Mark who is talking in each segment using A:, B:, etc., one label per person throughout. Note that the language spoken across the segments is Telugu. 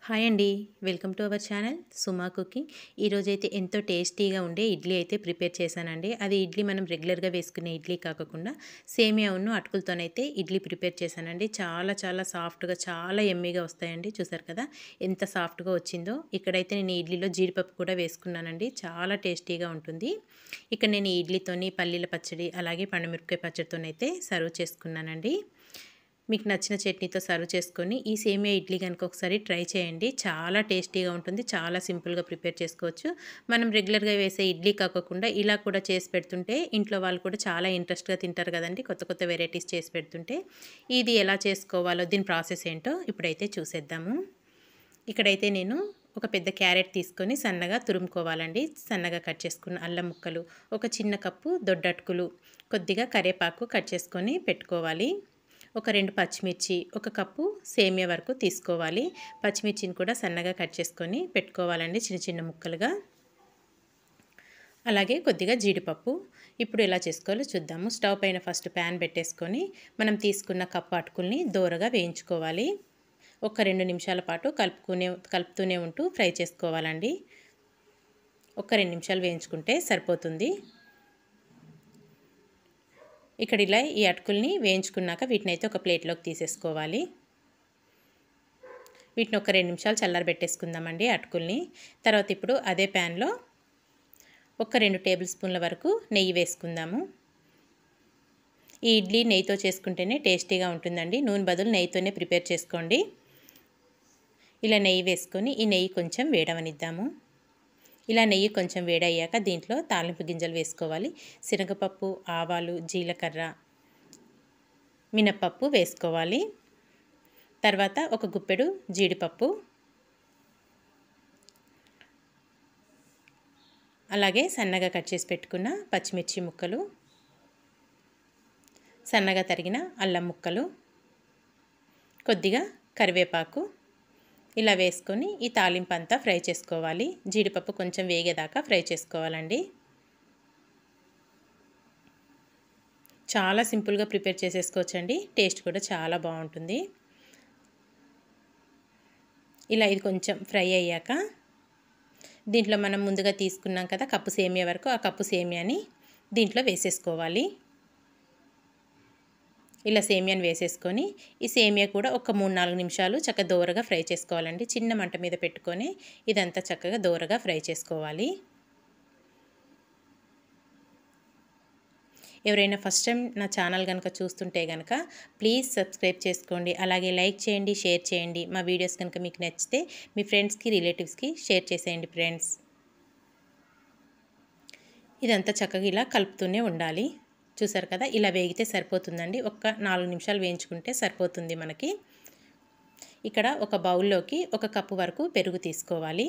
A: హాయ్ అండి. Welcome to our channel Suma cooking. ఈరోజైతే ఎంతో టేస్టీగా ఉండే ఇడ్లీ అయితే ప్రిపేర్ చేశానండి. అది ఇడ్లీ మనం రెగ్యులర్‌గా వేసుకునే ఇడ్లీ కాకుండా సేమియాను అటుకులతోనైతే ఇడ్లీ ప్రిపేర్ చేశానండి. చాలా చాలా సాఫ్ట్‌గా చాలా యమ్మీగా వస్తాయండి. చూసారు కదా! ఎంత సాఫ్ట్‌గా వచ్చిందో. ఇక్కడైతే నేను ఈ ఇడ్లీలో జీడిపప్పు కూడా వేసుకున్నానండి. చాలా టేస్టీగా ఉంటుంది. ఇక్కడ నేను ఈ ఇడ్లీతోని పల్లీల పచ్చడి అలాగే పండుమిరపకాయ పచ్చడితోనైతే సర్వ్ చేసుకున్నానండి. మీకు నచ్చిన చట్నీతో సర్వ్ చేసుకొని ఈ సేమియా ఇడ్లీ కనుక ఒకసారి ట్రై చేయండి. చాలా టేస్టీగా ఉంటుంది. చాలా సింపుల్‌గా ప్రిపేర్ చేసుకోవచ్చు. మనం రెగ్యులర్‌గా వేసే ఇడ్లీ కాకోకుండా ఇలా కూడా చేసి పెడుతుంటే ఇంట్లో వాళ్ళు కూడా చాలా ఇంట్రెస్ట్‌గా తింటారు కదండీ! కొత్త కొత్త వెరైటీస్ చేసి పెడుతుంటే. ఇది ఎలా చేసుకోవాలో దీని ప్రాసెస్ ఏంటో ఇప్పుడైతే చూసేద్దాము. ఇక్కడైతే నేను ఒక పెద్ద క్యారెట్ తీసుకొని సన్నగా తురుముకోవాలండి. సన్నగా కట్ చేసుకున్న అల్లం ముక్కలు, ఒక చిన్న కప్పు దొడ్డటుకులు, కొద్దిగా కరివేపాకు కట్ చేసుకొని పెట్టుకోవాలి. ఒక 2 పచ్చిమిర్చి, ఒక కప్పు సేమియా వరకు తీసుకోవాలి. పచ్చిమిర్చిని కూడా సన్నగా కట్ చేసుకొని పెట్టుకోవాలండి చిన్న చిన్న ముక్కలుగా. అలాగే కొద్దిగా జీడిపప్పు. ఇప్పుడు ఎలా చేసుకోవాలో చూద్దాము. స్టవ్ పైన ఫస్ట్ ప్యాన్ పెట్టేసుకొని మనం తీసుకున్న కప్పు అటుకుల్ని దోరగా వేయించుకోవాలి. ఒక 2 నిమిషాల పాటు కలుపుతూనే ఉంటూ ఫ్రై చేసుకోవాలండి. ఒక 2 నిమిషాలు వేయించుకుంటే సరిపోతుంది. ఇక్కడ ఇలా ఈ అటుకుల్ని వేయించుకున్నాక వీటినైతే ఒక ప్లేట్లోకి తీసేసుకోవాలి. వీటిని ఒక 2 నిమిషాలు చల్లారబెట్టేసుకుందామండి అటుకుల్ని. తర్వాత ఇప్పుడు అదే ప్యాన్లో ఒక 2 టేబుల్ స్పూన్ల వరకు నెయ్యి వేసుకుందాము. ఈ ఇడ్లీ నెయ్యితో చేసుకుంటేనే టేస్టీగా ఉంటుందండి. నూనె బదులు నెయ్యితోనే ప్రిపేర్ చేసుకోండి. ఇలా నెయ్యి వేసుకొని ఈ నెయ్యి కొంచెం వేడవనిద్దాము. ఇలా నెయ్యి కొంచెం వేడయ్యాక దీంట్లో తాలింపు గింజలు వేసుకోవాలి. శనగపప్పు, ఆవాలు, జీలకర్ర, మినపప్పు వేసుకోవాలి. తర్వాత ఒక గుప్పెడు జీడిపప్పు, అలాగే సన్నగా కట్ చేసి పెట్టుకున్న పచ్చిమిర్చి ముక్కలు, సన్నగా తరిగిన అల్లం ముక్కలు, కొద్దిగా కరివేపాకు ఇలా వేసుకొని ఈ తాలింపు అంతా ఫ్రై చేసుకోవాలి. జీడిపప్పు కొంచెం వేగేదాకా ఫ్రై చేసుకోవాలండి. చాలా సింపుల్గా ప్రిపేర్ చేసేసుకోవచ్చండి. టేస్ట్ కూడా చాలా బాగుంటుంది. ఇలా ఇది కొంచెం ఫ్రై అయ్యాక దీంట్లో మనం ముందుగా తీసుకున్నాం కదా కప్పు సేమియా వరకు, ఆ కప్పు సేమియాని దీంట్లో వేసేసుకోవాలి. ఇలా సేమియాని వేసేసుకొని ఈ సేమియా కూడా ఒక 3-4 నిమిషాలు చక్కగా దోరగా ఫ్రై చేసుకోవాలండి. చిన్న మంట మీద పెట్టుకొని ఇదంతా చక్కగా దోరగా ఫ్రై చేసుకోవాలి. ఎవరైనా ఫస్ట్ టైం నా ఛానల్ కనుక చూస్తుంటే కనుక ప్లీజ్ సబ్స్క్రైబ్ చేసుకోండి. అలాగే లైక్ చేయండి, షేర్ చేయండి. మా వీడియోస్ కనుక మీకు నచ్చితే మీ ఫ్రెండ్స్కి, రిలేటివ్స్కి షేర్ చేసేయండి ఫ్రెండ్స్. ఇదంతా చక్కగా ఇలా కలుపుతూనే ఉండాలి. చూసారు కదా, ఇలా వేగితే సరిపోతుందండి. ఒక 4 నిమిషాలు వేయించుకుంటే సరిపోతుంది మనకి. ఇక్కడ ఒక బౌల్లోకి ఒక కప్పు వరకు పెరుగు తీసుకోవాలి.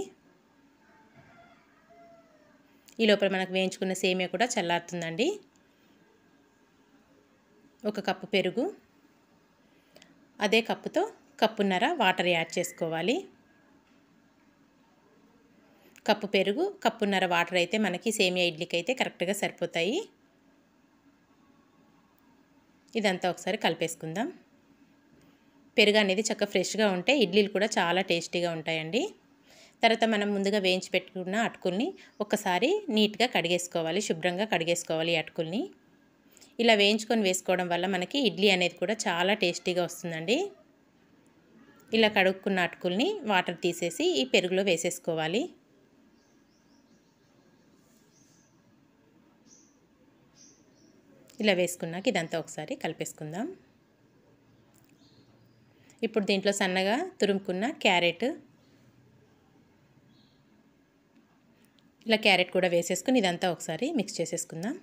A: ఈ లోపల మనకు వేయించుకున్న సేమియా కూడా చల్లారుతుందండి. ఒక కప్పు పెరుగు, అదే కప్పుతో కప్పున్నర వాటర్ యాడ్ చేసుకోవాలి. కప్పు పెరుగు, కప్పున్నర వాటర్ అయితే మనకి సేమియా ఇడ్లీకి అయితే కరెక్ట్గా సరిపోతాయి. ఇదంతా ఒకసారి కలిపేసుకుందాం. పెరుగు అనేది చక్కగా ఫ్రెష్గా ఉంటే ఇడ్లీలు కూడా చాలా టేస్టీగా ఉంటాయండి. తర్వాత మనం ముందుగా వేయించి పెట్టుకున్న అటుకుల్ని ఒకసారి నీట్గా కడిగేసుకోవాలి. శుభ్రంగా కడిగేసుకోవాలి ఈ అటుకుల్ని. ఇలా వేయించుకొని వేసుకోవడం వల్ల మనకి ఇడ్లీ అనేది కూడా చాలా టేస్టీగా వస్తుందండి. ఇలా కడుక్కున్న అటుకుల్ని వాటర్ తీసేసి ఈ పెరుగులో వేసేసుకోవాలి. ఇలా వేసుకున్నాక ఇదంతా ఒకసారి కలిపేసుకుందాం. ఇప్పుడు దీంట్లో సన్నగా తురుముకున్న క్యారెట్, ఇలా క్యారెట్ కూడా వేసేసుకుని ఇదంతా ఒకసారి మిక్స్ చేసేసుకుందాం.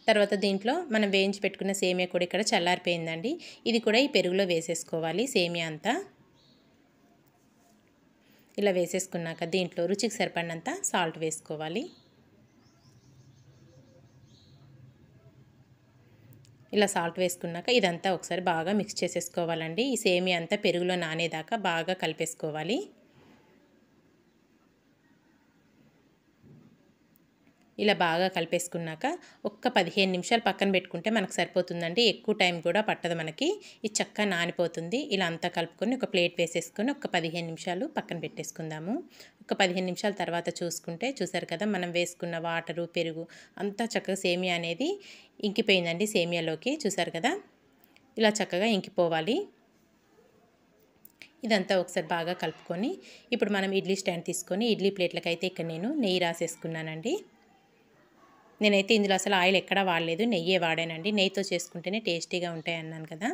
A: తర్వాత దీంట్లో మనం వేయించి పెట్టుకున్న సేమియా కూడా ఇక్కడ చల్లారిపోయిందండి. ఇది కూడా ఈ పెరుగులో వేసేసుకోవాలి సేమియా అంతా. ఇలా వేసేసుకున్నాక దీంట్లో రుచికి సరిపడినంత సాల్ట్ వేసుకోవాలి. ఇలా సాల్ట్ వేసుకున్నాక ఇదంతా ఒకసారి బాగా మిక్స్ చేసేసుకోవాలండి. ఈ సేమియా అంతా పెరుగులో నానేదాకా బాగా కలిపేసుకోవాలి. ఇలా బాగా కలిపేసుకున్నాక ఒక్క 15 నిమిషాలు పక్కన పెట్టుకుంటే మనకు సరిపోతుందండి. ఎక్కువ టైం కూడా పట్టదు మనకి. ఇది చక్కగా నానిపోతుంది. ఇలా అంతా కలుపుకొని ఒక ప్లేట్ వేసేసుకొని ఒక 15 నిమిషాలు పక్కన పెట్టేసుకుందాము. ఒక 15 నిమిషాల తర్వాత చూసుకుంటే చూసారు కదా, మనం వేసుకున్న వాటరు, పెరుగు అంతా చక్కగా సేమియా అనేది ఇంకిపోయిందండి సేమియాలోకి. చూసారు కదా, ఇలా చక్కగా ఇంకిపోవాలి. ఇదంతా ఒకసారి బాగా కలుపుకొని ఇప్పుడు మనం ఇడ్లీ స్టాండ్ తీసుకొని ఇడ్లీ ప్లేట్లకైతే ఇక్కడ నేను నెయ్యి రాసేసుకున్నానండి. నేనైతే ఇందులో అసలు ఆయిల్ ఎక్కడా వాడలేదు, నెయ్యే వాడానండి. నెయ్యితో చేసుకుంటేనే టేస్టీగా ఉంటాయి అన్నాను కదా.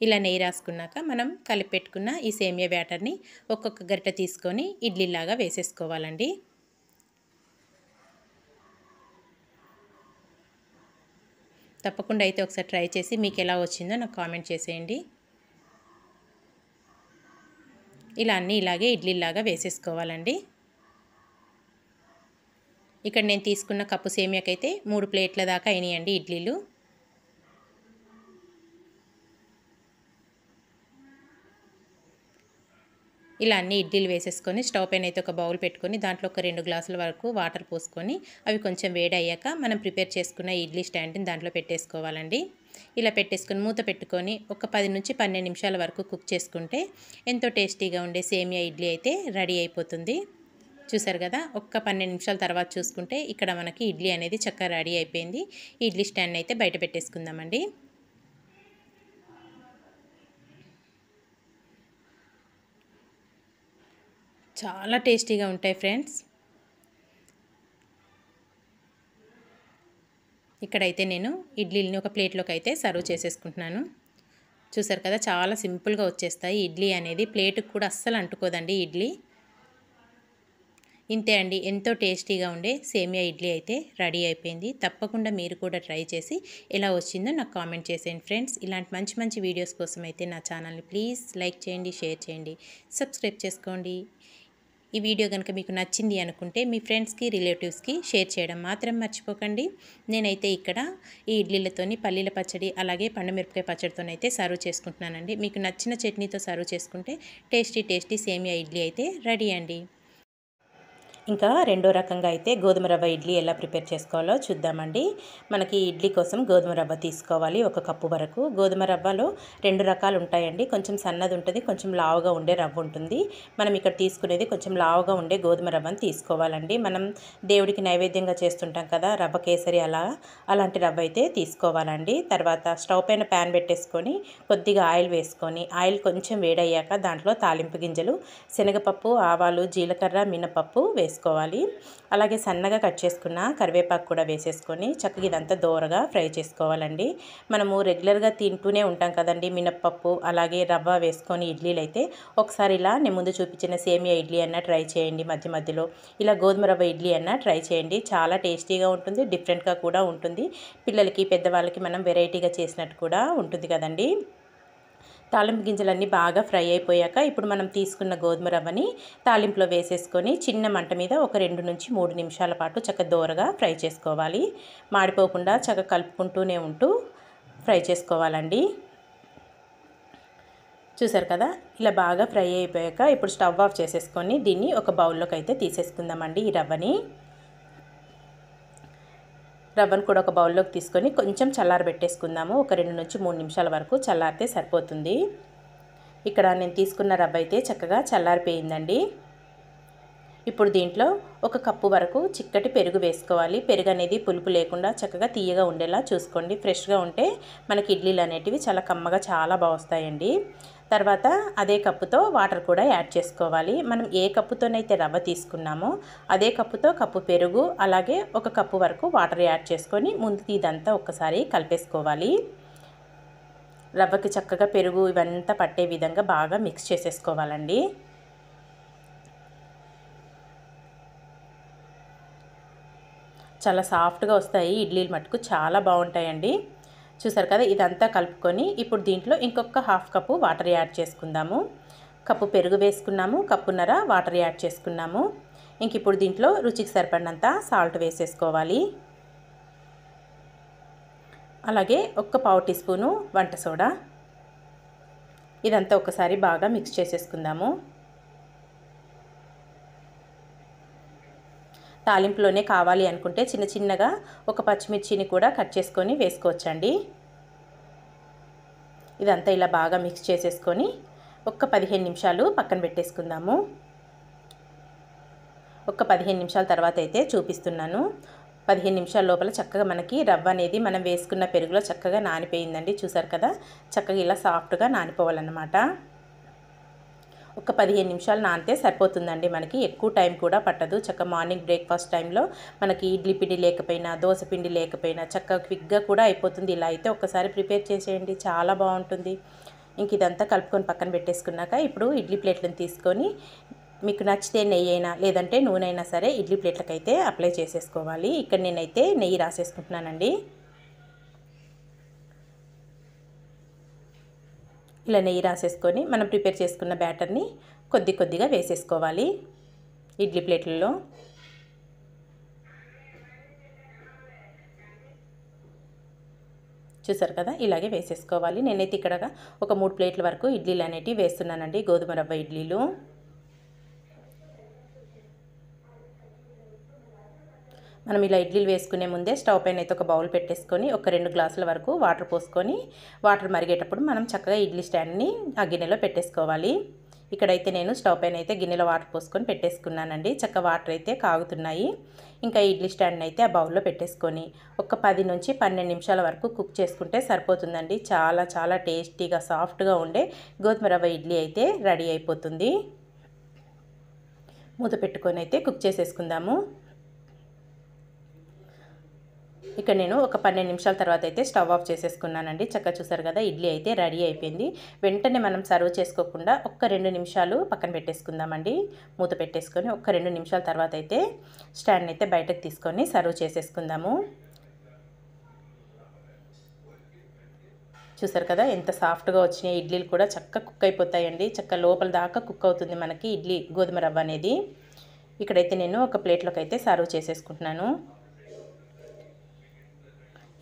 A: ఇలా నెయ్యి రాసుకున్నాక మనం కలిపి పెట్టుకున్న ఈ సేమియా బ్యాటర్ని ఒక్కొక్క గరిటె తీసుకొని ఇడ్లీలాగా వేసేసుకోవాలండి. తప్పకుండా అయితే ఒకసారి ట్రై చేసి మీకు ఎలా వచ్చిందో నాకు కామెంట్ చేసేయండి. ఇలా అన్నీ ఇలాగే ఇడ్లీలాగా వేసేసుకోవాలండి. ఇక్కడ నేను తీసుకున్న కప్పు సేమియాకైతే 3 ప్లేట్ల దాకా అయినాయండి ఇడ్లీలు. ఇలా అన్ని ఇడ్లీలు వేసేసుకొని స్టవ్ పైన అయితే ఒక బౌల్ పెట్టుకొని దాంట్లో ఒక 2 గ్లాసుల వరకు వాటర్ పోసుకొని అవి కొంచెం వేడయ్యాక మనం ప్రిపేర్ చేసుకున్న ఇడ్లీ స్టాండ్ని దాంట్లో పెట్టేసుకోవాలండి. ఇలా పెట్టేసుకొని మూత పెట్టుకొని ఒక 10 నుంచి 12 నిమిషాల వరకు కుక్ చేసుకుంటే ఎంతో టేస్టీగా ఉండే సేమియా ఇడ్లీ అయితే రెడీ అయిపోతుంది. చూసారు కదా, ఒక్క 12 నిమిషాల తర్వాత చూసుకుంటే ఇక్కడ మనకి ఇడ్లీ అనేది చక్కగా రెడీ అయిపోయింది. ఈ ఇడ్లీ స్టాండ్ అయితే బయట పెట్టేసుకుందామండి. చాలా టేస్టీగా ఉంటాయి ఫ్రెండ్స్. ఇక్కడైతే నేను ఇడ్లీని ఒక ప్లేట్లోకి అయితే సర్వ్ చేసేసుకుంటున్నాను. చూసారు కదా, చాలా సింపుల్గా వచ్చేస్తాయి. ఇడ్లీ అనేది ప్లేట్కి కూడా అస్సలు అంటుకోదండి ఇడ్లీ. ఇంతే అండి, ఎంతో టేస్టీగా ఉండే సేమియా ఇడ్లీ అయితే రెడీ అయిపోయింది. తప్పకుండా మీరు కూడా ట్రై చేసి ఎలా వచ్చిందో నాకు కామెంట్ చేసేయండి ఫ్రెండ్స్. ఇలాంటి మంచి మంచి వీడియోస్ కోసం అయితే నా ఛానల్ని ప్లీజ్ లైక్ చేయండి, షేర్ చేయండి, సబ్స్క్రైబ్ చేసుకోండి. ఈ వీడియో కనుక మీకు నచ్చింది అనుకుంటే మీ ఫ్రెండ్స్కి, రిలేటివ్స్కి షేర్ చేయడం మాత్రం మర్చిపోకండి. నేనైతే ఇక్కడ ఈ ఇడ్లీలతోని పల్లీల పచ్చడి అలాగే పండుమిరపకాయ పచ్చడితోనైతే సర్వ్ చేసుకుంటున్నానండి. మీకు నచ్చిన చట్నీతో సర్వ్ చేసుకుంటే టేస్టీ సేమియా ఇడ్లీ అయితే రెడీ అండి. ఇంకా రెండో రకంగా అయితే గోధుమ రవ్వ ఇడ్లీ ఎలా ప్రిపేర్ చేసుకోవాలో చూద్దామండి. మనకి ఇడ్లీ కోసం గోధుమ రవ్వ తీసుకోవాలి 1 కప్పు వరకు. గోధుమ రవ్వలో 2 రకాలు ఉంటాయండి. కొంచెం సన్నది ఉంటుంది, కొంచెం లావుగా ఉండే రవ్వ ఉంటుంది. మనం ఇక్కడ తీసుకునేది కొంచెం లావుగా ఉండే గోధుమ రవ్వను తీసుకోవాలండి. మనం దేవుడికి నైవేద్యంగా చేస్తుంటాం కదా రవ్వ కేసరి, అలాంటి రవ్వ అయితే తీసుకోవాలండి. తర్వాత స్టవ్ పైన ప్యాన్ పెట్టేసుకొని కొద్దిగా ఆయిల్ వేసుకొని ఆయిల్ కొంచెం వేడయ్యాక దాంట్లో తాలింపు గింజలు, శనగపప్పు, ఆవాలు, జీలకర్ర, మినపప్పు వేసుకోవాలి. అలాగే సన్నగా కట్ చేసుకున్న కరివేపాకు కూడా వేసేసుకొని చక్కగా ఇదంతా దోరగా ఫ్రై చేసుకోవాలండి. మనము రెగ్యులర్గా తింటూనే ఉంటాం కదండి మినపప్పు అలాగే రవ్వ వేసుకొని ఇడ్లీలు అయితే ఒకసారి ఇలా నేను ముందు చూపించిన సేమియా ఇడ్లీ అన్న ట్రై చేయండి. మధ్య మధ్యలో ఇలా గోధుమ రవ్వ ఇడ్లీ అన్న ట్రై చేయండి. చాలా టేస్టీగా ఉంటుంది, డిఫరెంట్గా కూడా ఉంటుంది. పిల్లలకి, పెద్దవాళ్ళకి మనం వెరైటీగా చేసినట్టు కూడా ఉంటుంది కదండి. తాలింపు గింజలన్నీ బాగా ఫ్రై అయిపోయాక ఇప్పుడు మనం తీసుకున్న గోధుమ రవ్వని తాలింపులో వేసేసుకొని చిన్న మంట మీద ఒక 2 నుంచి 3 నిమిషాల పాటు చక్కగా దోరగా ఫ్రై చేసుకోవాలి. మాడిపోకుండా చక్కగా కలుపుకుంటూనే ఉంటూ ఫ్రై చేసుకోవాలండి. చూసారు కదా, ఇలా బాగా ఫ్రై అయిపోయాక ఇప్పుడు స్టవ్ ఆఫ్ చేసేసుకొని దీన్ని ఒక బౌల్లోకి అయితే తీసేసుకుందామండి. ఈ రవ్వను కూడా ఒక బౌల్లోకి తీసుకొని కొంచెం చల్లారబెట్టేసుకుందాము. ఒక 2 నుంచి 3 నిమిషాల వరకు చల్లారితే సరిపోతుంది. ఇక్కడ నేను తీసుకున్న రవ్వ అయితే చక్కగా చల్లారిపోయిందండి. ఇప్పుడు దీంట్లో 1 కప్పు వరకు చిక్కటి పెరుగు వేసుకోవాలి. పెరుగు అనేది పులుపు లేకుండా చక్కగా తీయగా ఉండేలా చూసుకోండి. ఫ్రెష్గా ఉంటే మనకి ఇడ్లీలు అనేటివి చాలా కమ్మగా చాలా బాగుస్తాయండి. తర్వాత అదే కప్పుతో వాటర్ కూడా యాడ్ చేసుకోవాలి. మనం ఏ కప్పుతోనైతే రవ్వ తీసుకున్నామో అదే కప్పుతో కప్పు పెరుగు అలాగే 1 కప్పు వరకు వాటర్ యాడ్ చేసుకొని ముందు ఇదంతా ఒక్కసారి కలిపేసుకోవాలి. రవ్వకి చక్కగా పెరుగు ఇవంతా పట్టే విధంగా బాగా మిక్స్ చేసేసుకోవాలండి. చాలా సాఫ్ట్గా వస్తాయి ఇడ్లీలు, మటుకు చాలా బాగుంటాయండి. చూసారు కదా, ఇదంతా కలుపుకొని ఇప్పుడు దీంట్లో ఇంకొక హాఫ్ కప్పు వాటర్ యాడ్ చేసుకుందాము. కప్పు పెరుగు వేసుకున్నాము, కప్పున్నర వాటర్ యాడ్ చేసుకున్నాము. ఇంక ఇప్పుడు దీంట్లో రుచికి సరిపడినంత సాల్ట్ వేసేసుకోవాలి. అలాగే 1 పావు టీ స్పూను వంట సోడా. ఇదంతా ఒకసారి బాగా మిక్స్ చేసేసుకుందాము. తాలింపులోనే కావాలి అనుకుంటే చిన్న చిన్నగా ఒక పచ్చిమిర్చిని కూడా కట్ చేసుకొని వేసుకోవచ్చండి. ఇదంతా ఇలా బాగా మిక్స్ చేసేసుకొని ఒక 15 నిమిషాలు పక్కన పెట్టేసుకుందాము. ఒక 15 నిమిషాల తర్వాత అయితే చూపిస్తున్నాను. 15 నిమిషాల లోపల చక్కగా మనకి రవ్వ అనేది మనం వేసుకున్న పెరుగులో చక్కగా నానిపోయిందండి. చూసారు కదా, చక్కగా ఇలా సాఫ్ట్గా నానిపోవాలన్నమాట. ఒక 15 నిమిషాలు నానితే సరిపోతుందండి. మనకి ఎక్కువ టైం కూడా పట్టదు. చక్కగా మార్నింగ్ బ్రేక్ఫాస్ట్ టైంలో మనకి ఇడ్లీ పిండి లేకపోయినా, దోశ పిండి లేకపోయినా చక్కగా క్విక్గా కూడా అయిపోతుంది. ఇలా అయితే ఒక్కసారి ప్రిపేర్ చేసేయండి, చాలా బాగుంటుంది. ఇంక ఇదంతా కలుపుకొని పక్కన పెట్టేసుకున్నాక ఇప్పుడు ఇడ్లీ ప్లేట్లను తీసుకొని మీకు నచ్చితే నెయ్యి అయినా లేదంటే నూనె అయినా సరే ఇడ్లీ ప్లేట్లకైతే అప్లై చేసేసుకోవాలి. ఇక్కడ నేనైతే నెయ్యి రాసేసుకుంటున్నానండి. ఇలా నెయ్యి రాసేసుకొని మనం ప్రిపేర్ చేసుకున్న బ్యాటర్ని కొద్ది కొద్దిగా వేసేసుకోవాలి ఇడ్లీ ప్లేట్లలో. చూసారు కదా, ఇలాగే వేసేసుకోవాలి. నేనైతే ఇక్కడ ఒక 3 ప్లేట్ల వరకు ఇడ్లీలు అనేటివి వేస్తున్నానండి, గోధుమ రవ్వ ఇడ్లీలు. మనం ఇలా ఇడ్లీలు వేసుకునే ముందే స్టవ్ పైన అయితే ఒక బౌల్ పెట్టేసుకొని ఒక 2 గ్లాసుల వరకు వాటర్ పోసుకొని వాటర్ మరిగేటప్పుడు మనం చక్కగా ఇడ్లీ స్టాండ్ని ఆ గిన్నెలో పెట్టేసుకోవాలి. ఇక్కడైతే నేను స్టవ్ పైన అయితే గిన్నెలో వాటర్ పోసుకొని పెట్టేసుకున్నానండి. చక్కగా వాటర్ అయితే కాగుతున్నాయి. ఇంకా ఇడ్లీ స్టాండ్ని అయితే ఆ బౌల్లో పెట్టేసుకొని ఒక 10 నుంచి 12 నిమిషాల వరకు కుక్ చేసుకుంటే సరిపోతుందండి. చాలా చాలా టేస్టీగా సాఫ్ట్గా ఉండే గోధుమ రవ్వ ఇడ్లీ అయితే రెడీ అయిపోతుంది. మూత పెట్టుకొని అయితే కుక్ చేసేసుకుందాము. ఇక్కడ నేను ఒక 12 నిమిషాల తర్వాత అయితే స్టవ్ ఆఫ్ చేసేసుకున్నానండి. చక్కగా చూసారు కదా, ఇడ్లీ అయితే రెడీ అయిపోయింది. వెంటనే మనం సర్వ్ చేసుకోకుండా ఒక 2 నిమిషాలు పక్కన పెట్టేసుకుందామండి. మూత పెట్టేసుకొని ఒక 2 నిమిషాల తర్వాత అయితే స్టాండ్ అయితే బయటకు తీసుకొని సర్వ్ చేసేసుకుందాము. చూసారు కదా, ఎంత సాఫ్ట్గా వచ్చినాయి. ఇడ్లీలు కూడా చక్కగా కుక్ అయిపోతాయండి. చక్కగా లోపల దాకా కుక్ అవుతుంది మనకి ఇడ్లీ గోధుమ రవ్వ అనేది. ఇక్కడైతే నేను ఒక ప్లేట్లోకి అయితే సర్వ్ చేసేసుకుంటున్నాను.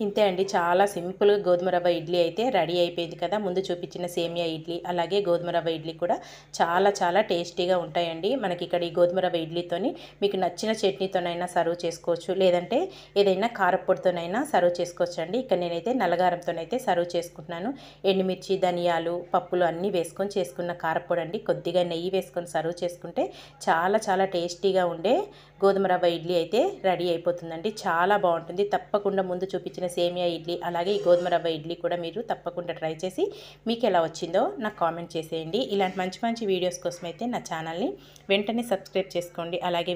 A: ఇంతే అండి, చాలా సింపుల్గా గోధుమ రవ్వ ఇడ్లీ అయితే రెడీ అయిపోయింది కదా. ముందు చూపించిన సేమియా ఇడ్లీ అలాగే గోధుమ రవ్వ ఇడ్లీ కూడా చాలా చాలా టేస్టీగా ఉంటాయండి. మనకి ఇక్కడ ఈ గోధుమ రవ్వ ఇడ్లీతోని మీకు నచ్చిన చట్నీతోనైనా సర్వ్ చేసుకోవచ్చు, లేదంటే ఏదైనా కారపొడితోనైనా సర్వ్ చేసుకోవచ్చు అండి. ఇక్కడ నేనైతే నల్లగారంతోనైతే సర్వ్ చేసుకుంటున్నాను. ఎండుమిర్చి, ధనియాలు, పప్పులు అన్నీ వేసుకొని చేసుకున్న కారపొడి అండి. కొద్దిగా నెయ్యి వేసుకొని సర్వ్ చేసుకుంటే చాలా చాలా టేస్టీగా ఉండే గోధుమ రవ్వ ఇడ్లీ అయితే రెడీ అయిపోతుందండి. చాలా బాగుంటుంది. తప్పకుండా ముందు చూపించిన సేమియా ఇడ్లీ అలాగే ఈ గోధుమ రవ్వ ఇడ్లీ కూడా మీరు తప్పకుండా ట్రై చేసి మీకు ఎలా వచ్చిందో నాకు కామెంట్ చేసేయండి. ఇలాంటి మంచి మంచి వీడియోస్ కోసం అయితే నా ఛానల్ని వెంటనే సబ్స్క్రైబ్ చేసుకోండి. అలాగే